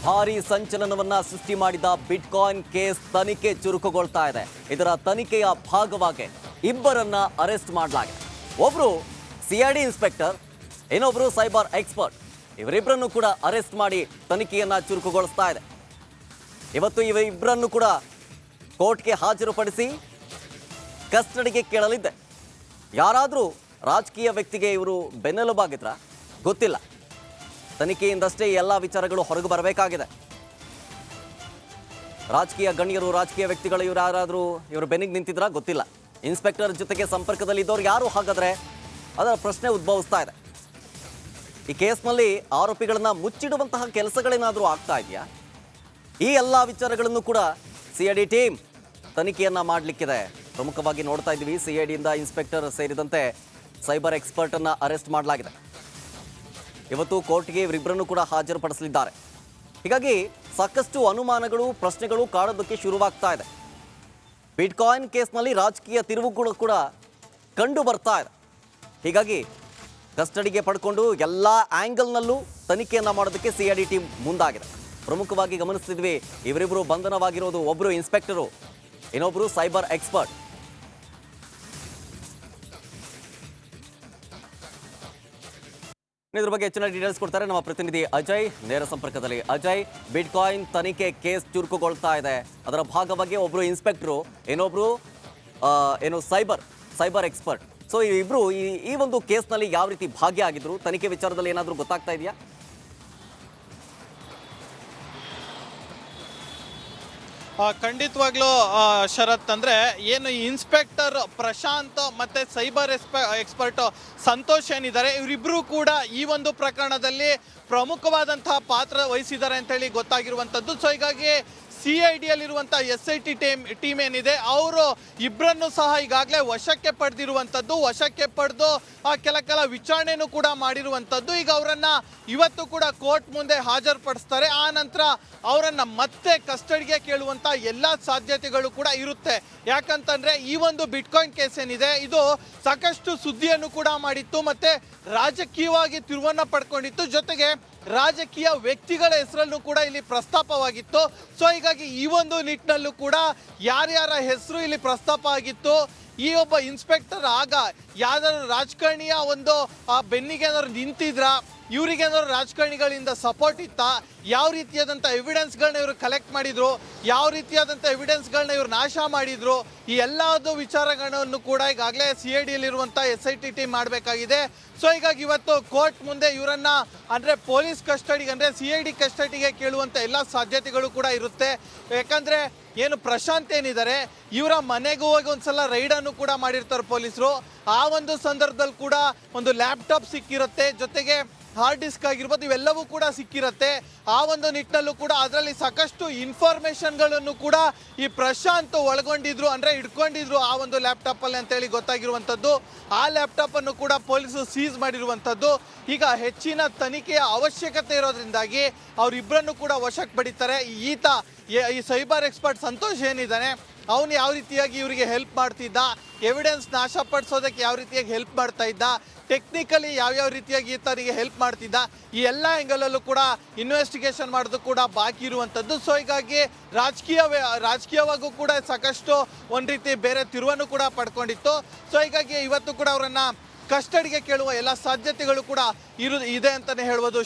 ಭಾರೀ ಸಂಚಲನವನ್ನ ಸೃಷ್ಟಿ ಮಾಡಿದ ಬಿಟ್ಕಾಯಿನ್ ಕೇಸ್ ತನಿಖೆ ಚುರುಕುಗೊಳ್ತಾ ಇದೆ. ಇದರ ತನಿಖೆಯ ಭಾಗವಾಗಿ ಇಬ್ಬರನ್ನ ಅರೆಸ್ಟ್ ಮಾಡಲಾಗಿದೆ. ಒಬ್ರು ಸಿಐಡಿ ಇನ್ಸ್ಪೆಕ್ಟರ್, ಇನ್ನೊಬ್ರು ಸೈಬರ್ ಎಕ್ಸ್ಪರ್ಟ್. ಇವರಿಬ್ಬರನ್ನು ಕೂಡ ಅರೆಸ್ಟ್ ಮಾಡಿ ತನಿಖೆಯನ್ನ ಚುರುಕುಗೊಳಿಸ್ತಾ ಇದೆ. ಇವತ್ತು ಇವರಿಬ್ಬರನ್ನು ಕೂಡ ಕೋರ್ಟ್ಗೆ ಹಾಜರುಪಡಿಸಿ ಕಸ್ಟಡಿಗೆ ಕೇಳಲಿದೆ. ಯಾರಾದರೂ ರಾಜಕೀಯ ವ್ಯಕ್ತಿಗೆ ಇವರು ಬೆನ್ನೆಲುಬಾಗಿದ್ರ ಗೊತ್ತಿಲ್ಲ. ತನಿಖೆಯಿಂದಷ್ಟೇ ಎಲ್ಲ ವಿಚಾರಗಳು ಹೊರಗೆ ಬರಬೇಕಾಗಿದೆ. ರಾಜಕೀಯ ಗಣ್ಯರು, ರಾಜಕೀಯ ವ್ಯಕ್ತಿಗಳು ಇವರು ಯಾರಾದರೂ ಇವರು ಬೆನ್ನಿಗೆ ನಿಂತಿದ್ರಾ ಗೊತ್ತಿಲ್ಲ. ಇನ್ಸ್ಪೆಕ್ಟರ್ ಜೊತೆಗೆ ಸಂಪರ್ಕದಲ್ಲಿದ್ದವರು ಯಾರು ಹಾಗಾದ್ರೆ ಅದರ ಪ್ರಶ್ನೆ ಉದ್ಭವಿಸ್ತಾ ಇದೆ. ಈ ಕೇಸ್ನಲ್ಲಿ ಆರೋಪಿಗಳನ್ನ ಮುಚ್ಚಿಡುವಂತಹ ಕೆಲಸಗಳೇನಾದರೂ ಆಗ್ತಾ ಇದೆಯಾ? ಈ ಎಲ್ಲ ವಿಚಾರಗಳನ್ನು ಕೂಡ ಸಿಐಡಿ ಟೀಮ್ ತನಿಖೆಯನ್ನ ಮಾಡಲಿಕ್ಕಿದೆ. ಪ್ರಮುಖವಾಗಿ ನೋಡ್ತಾ ಇದ್ದೀವಿ, ಸಿಐಡಿಯಿಂದ ಇನ್ಸ್ಪೆಕ್ಟರ್ ಸೇರಿದಂತೆ ಸೈಬರ್ ಎಕ್ಸ್ಪರ್ಟ್ ಅನ್ನ ಅರೆಸ್ಟ್ ಮಾಡಲಾಗಿದೆ. ಇವತ್ತು ಕೋರ್ಟ್ಗೆ ಇವರಿಬ್ಬರನ್ನು ಕೂಡ ಹಾಜರುಪಡಿಸಲಿದ್ದಾರೆ. ಹೀಗಾಗಿ ಸಾಕಷ್ಟು ಅನುಮಾನಗಳು, ಪ್ರಶ್ನೆಗಳು ಕಾಡೋದಕ್ಕೆ ಶುರುವಾಗ್ತಾ ಇದೆ. ಬಿಟ್ಕಾಯಿನ್ ಕೇಸ್ನಲ್ಲಿ ರಾಜಕೀಯ ತಿರುವುಗಳು ಕೂಡ ಕಂಡು ಬರ್ತಾ ಇದೆ. ಹೀಗಾಗಿ ಕಸ್ಟಡಿಗೆ ಪಡ್ಕೊಂಡು ಎಲ್ಲ ಆ್ಯಂಗಲ್ನಲ್ಲೂ ತನಿಖೆಯನ್ನು ಮಾಡೋದಕ್ಕೆ ಸಿಐಡಿ ಟೀಮ್ ಮುಂದಾಗಿದೆ. ಪ್ರಮುಖವಾಗಿ ಗಮನಿಸ್ತಿದ್ವಿ, ಇವರಿಬ್ಬರು ಬಂಧನವಾಗಿರೋದು ಒಬ್ಬರು ಇನ್ಸ್ಪೆಕ್ಟರು, ಇನ್ನೊಬ್ಬರು ಸೈಬರ್ ಎಕ್ಸ್ಪರ್ಟ್. ಇದ್ರ ಬಗ್ಗೆ ಹೆಚ್ಚಿನ ಡೀಟೇಲ್ಸ್ ಕೊಡ್ತಾರೆ ನಮ್ಮ ಪ್ರತಿನಿಧಿ ಅಜಯ್, ನೇರ ಸಂಪರ್ಕದಲ್ಲಿ. ಅಜಯ್, ಬಿಟ್ಕಾಯಿನ್ ತನಿಖೆ ಕೇಸ್ ಚುರುಕುಗೊಳ್ತಾ ಇದೆ. ಅದರ ಭಾಗವಾಗಿ ಒಬ್ರು ಇನ್ಸ್ಪೆಕ್ಟರು, ಇನ್ನೊಬ್ರು ಸೈಬರ್ ಎಕ್ಸ್ಪರ್ಟ್. ಸೊ ಇಬ್ರು ಈ ಒಂದು ಕೇಸ್ನಲ್ಲಿ ಯಾವ ರೀತಿ ಭಾಗಿಯಾಗಿದ್ರು, ತನಿಖೆ ವಿಚಾರದಲ್ಲಿ ಏನಾದರೂ ಗೊತ್ತಾಗ್ತಾ ಇದೆಯಾ? ಖಂಡಿತವಾಗ್ಲೂ ಶರತ್, ಅಂದರೆ ಏನು ಇನ್ಸ್ಪೆಕ್ಟರ್ ಪ್ರಶಾಂತ್ ಮತ್ತು ಸೈಬರ್ ಎಕ್ಸ್ಪರ್ಟ್ ಸಂತೋಷ್ ಏನಿದ್ದಾರೆ, ಇವರಿಬ್ಬರು ಕೂಡ ಈ ಒಂದು ಪ್ರಕರಣದಲ್ಲಿ ಪ್ರಮುಖವಾದಂತಹ ಪಾತ್ರ ವಹಿಸಿದ್ದಾರೆ ಅಂತೇಳಿ ಗೊತ್ತಾಗಿರುವಂಥದ್ದು. ಸೊ ಹೀಗಾಗಿ CIDಯಲ್ಲಿರುವಂಥ SIT ಟೀಮ್ ಏನಿದೆ, ಅವರು ಇಬ್ಬರನ್ನು ಸಹ ಈಗಾಗಲೇ ವಶಕ್ಕೆ ಪಡೆದಿರುವಂಥದ್ದು. ವಶಕ್ಕೆ ಪಡೆದು ಕೆಲ ವಿಚಾರಣೆನೂ ಕೂಡ ಮಾಡಿರುವಂಥದ್ದು. ಈಗ ಅವರನ್ನು ಇವತ್ತು ಕೂಡ ಕೋರ್ಟ್ ಮುಂದೆ ಹಾಜರುಪಡಿಸ್ತಾರೆ. ಆ ನಂತರ ಅವರನ್ನು ಮತ್ತೆ ಕಸ್ಟಡಿಗೆ ಕೇಳುವಂಥ ಎಲ್ಲ ಸಾಧ್ಯತೆಗಳು ಕೂಡ ಇರುತ್ತೆ. ಯಾಕಂತಂದರೆ ಈ ಒಂದು ಬಿಟ್ಕಾಯಿನ್ ಕೇಸ್ ಏನಿದೆ, ಇದು ಸಾಕಷ್ಟು ಸುದ್ದಿಯನ್ನು ಕೂಡ ಮಾಡಿತ್ತು ಮತ್ತು ರಾಜಕೀಯವಾಗಿ ತಿರುವನ್ನು ಪಡ್ಕೊಂಡಿತ್ತು. ಜೊತೆಗೆ ರಾಜಕೀಯ ವ್ಯಕ್ತಿಗಳ ಹೆಸರಲ್ಲೂ ಕೂಡ ಇಲ್ಲಿ ಪ್ರಸ್ತಾಪವಾಗಿತ್ತು. ಸೊ ಹೀಗಾಗಿ ಈ ಒಂದು ನಿಟ್ಟಿನಲ್ಲೂ ಕೂಡ ಯಾರ್ಯಾರ ಹೆಸರು ಇಲ್ಲಿ ಪ್ರಸ್ತಾಪ ಆಗಿತ್ತು, ಈ ಒಬ್ಬ ಇನ್ಸ್ಪೆಕ್ಟರ್ ಆಗ ಯಾವ್ದಾದ್ರು ರಾಜಕಾರಣಿಯ ಒಂದು ಬೆನ್ನಿಗೆ ಏನಾದ್ರು ನಿಂತಿದ್ರ, ಇವರಿಗೇನಾದ್ರು ರಾಜಕಾರಣಿಗಳಿಂದ ಸಪೋರ್ಟ್ ಇತ್ತಾ, ಯಾವ ರೀತಿಯಾದಂಥ ಎವಿಡೆನ್ಸ್ಗಳನ್ನ ಇವರು ಕಲೆಕ್ಟ್ ಮಾಡಿದ್ರು, ಯಾವ ರೀತಿಯಾದಂಥ ಎವಿಡೆನ್ಸ್ಗಳನ್ನ ಇವರು ನಾಶ ಮಾಡಿದ್ರು, ಈ ಎಲ್ಲದು ವಿಚಾರಗಳನ್ನು ಕೂಡ ಈಗಾಗಲೇ CIDಯಲ್ಲಿರುವಂಥ SIT ಟೀಮ್ ಮಾಡಬೇಕಾಗಿದೆ. ಸೊ ಹೀಗಾಗಿ ಇವತ್ತು ಕೋರ್ಟ್ ಮುಂದೆ ಇವರನ್ನ ಅಂದರೆ ಪೊಲೀಸ್ ಕಸ್ಟಡಿಗೆ, ಅಂದರೆ CID ಕಸ್ಟಡಿಗೆ ಕೇಳುವಂಥ ಎಲ್ಲ ಸಾಧ್ಯತೆಗಳು ಕೂಡ ಇರುತ್ತೆ. ಯಾಕಂದರೆ ಏನು ಪ್ರಶಾಂತ್ ಏನಿದ್ದಾರೆ, ಇವರ ಮನೆಗೂ ಹೋಗಿ ಒಂದ್ಸಲ ರೈಡನ್ನು ಕೂಡ ಮಾಡಿರ್ತಾರೆ ಪೊಲೀಸರು. ಆ ಒಂದು ಸಂದರ್ಭದಲ್ಲಿ ಕೂಡ ಒಂದು ಲ್ಯಾಪ್ಟಾಪ್ ಸಿಕ್ಕಿರುತ್ತೆ, ಜೊತೆಗೆ ಹಾರ್ಡ್ ಡಿಸ್ಕ್ ಆಗಿರ್ಬೋದು, ಇವೆಲ್ಲವೂ ಕೂಡ ಸಿಕ್ಕಿರುತ್ತೆ. ಆ ಒಂದು ನಿಟ್ಟಿನಲ್ಲೂ ಕೂಡ ಅದರಲ್ಲಿ ಸಾಕಷ್ಟು ಇನ್ಫಾರ್ಮೇಷನ್ಗಳನ್ನು ಕೂಡ ಈ ಪ್ರಶಾಂತ್ ಒಳಗೊಂಡಿದ್ರು, ಅಂದರೆ ಇಟ್ಕೊಂಡಿದ್ರು ಆ ಒಂದು ಲ್ಯಾಪ್ಟಾಪಲ್ಲಿ ಅಂತೇಳಿ ಗೊತ್ತಾಗಿರುವಂಥದ್ದು. ಆ ಲ್ಯಾಪ್ಟಾಪನ್ನು ಕೂಡ ಪೊಲೀಸರು ಸೀಸ್ ಮಾಡಿರುವಂಥದ್ದು. ಈಗ ಹೆಚ್ಚಿನ ತನಿಖೆಯ ಅವಶ್ಯಕತೆ ಇರೋದ್ರಿಂದಾಗಿ ಅವರಿಬ್ಬರನ್ನು ಕೂಡ ವಶಕ್ಕೆ ಪಡಿತಾರೆ. ಈ ಸೈಬರ್ ಎಕ್ಸ್ಪರ್ಟ್ ಸಂತೋಷ್ ಏನಿದ್ದಾನೆ, ಅವನು ಯಾವ ರೀತಿಯಾಗಿ ಇವರಿಗೆ ಹೆಲ್ಪ್ ಮಾಡ್ತಿದ್ದ, ಎವಿಡೆನ್ಸ್ ನಾಶಪಡಿಸೋದಕ್ಕೆ ಯಾವ ರೀತಿಯಾಗಿ ಹೆಲ್ಪ್ ಮಾಡ್ತಾ ಇದ್ದ, ಟೆಕ್ನಿಕಲಿ ಯಾವ್ಯಾವ ರೀತಿಯಾಗಿ ಈತನಿಗೆ ಹೆಲ್ಪ್ ಮಾಡ್ತಿದ್ದ, ಈ ಎಲ್ಲ ಆ್ಯಂಗಲಲ್ಲೂ ಕೂಡ ಇನ್ವೆಸ್ಟಿಗೇಷನ್ ಮಾಡೋದು ಕೂಡ ಬಾಕಿ ಇರುವಂಥದ್ದು. ಸೊ ಹೀಗಾಗಿ ರಾಜಕೀಯವಾಗೂ ಕೂಡ ಸಾಕಷ್ಟು ಒಂದು ರೀತಿ ಬೇರೆ ತಿರುವನ್ನು ಕೂಡ ಪಡ್ಕೊಂಡಿತ್ತು. ಸೊ ಹೀಗಾಗಿ ಇವತ್ತು ಕೂಡ ಅವರನ್ನು ಕಸ್ಟಡಿಗೆ ಕೇಳುವ ಎಲ್ಲ ಸಾಧ್ಯತೆಗಳು ಕೂಡ ಇದೆ ಅಂತಲೇ ಹೇಳ್ಬೋದು.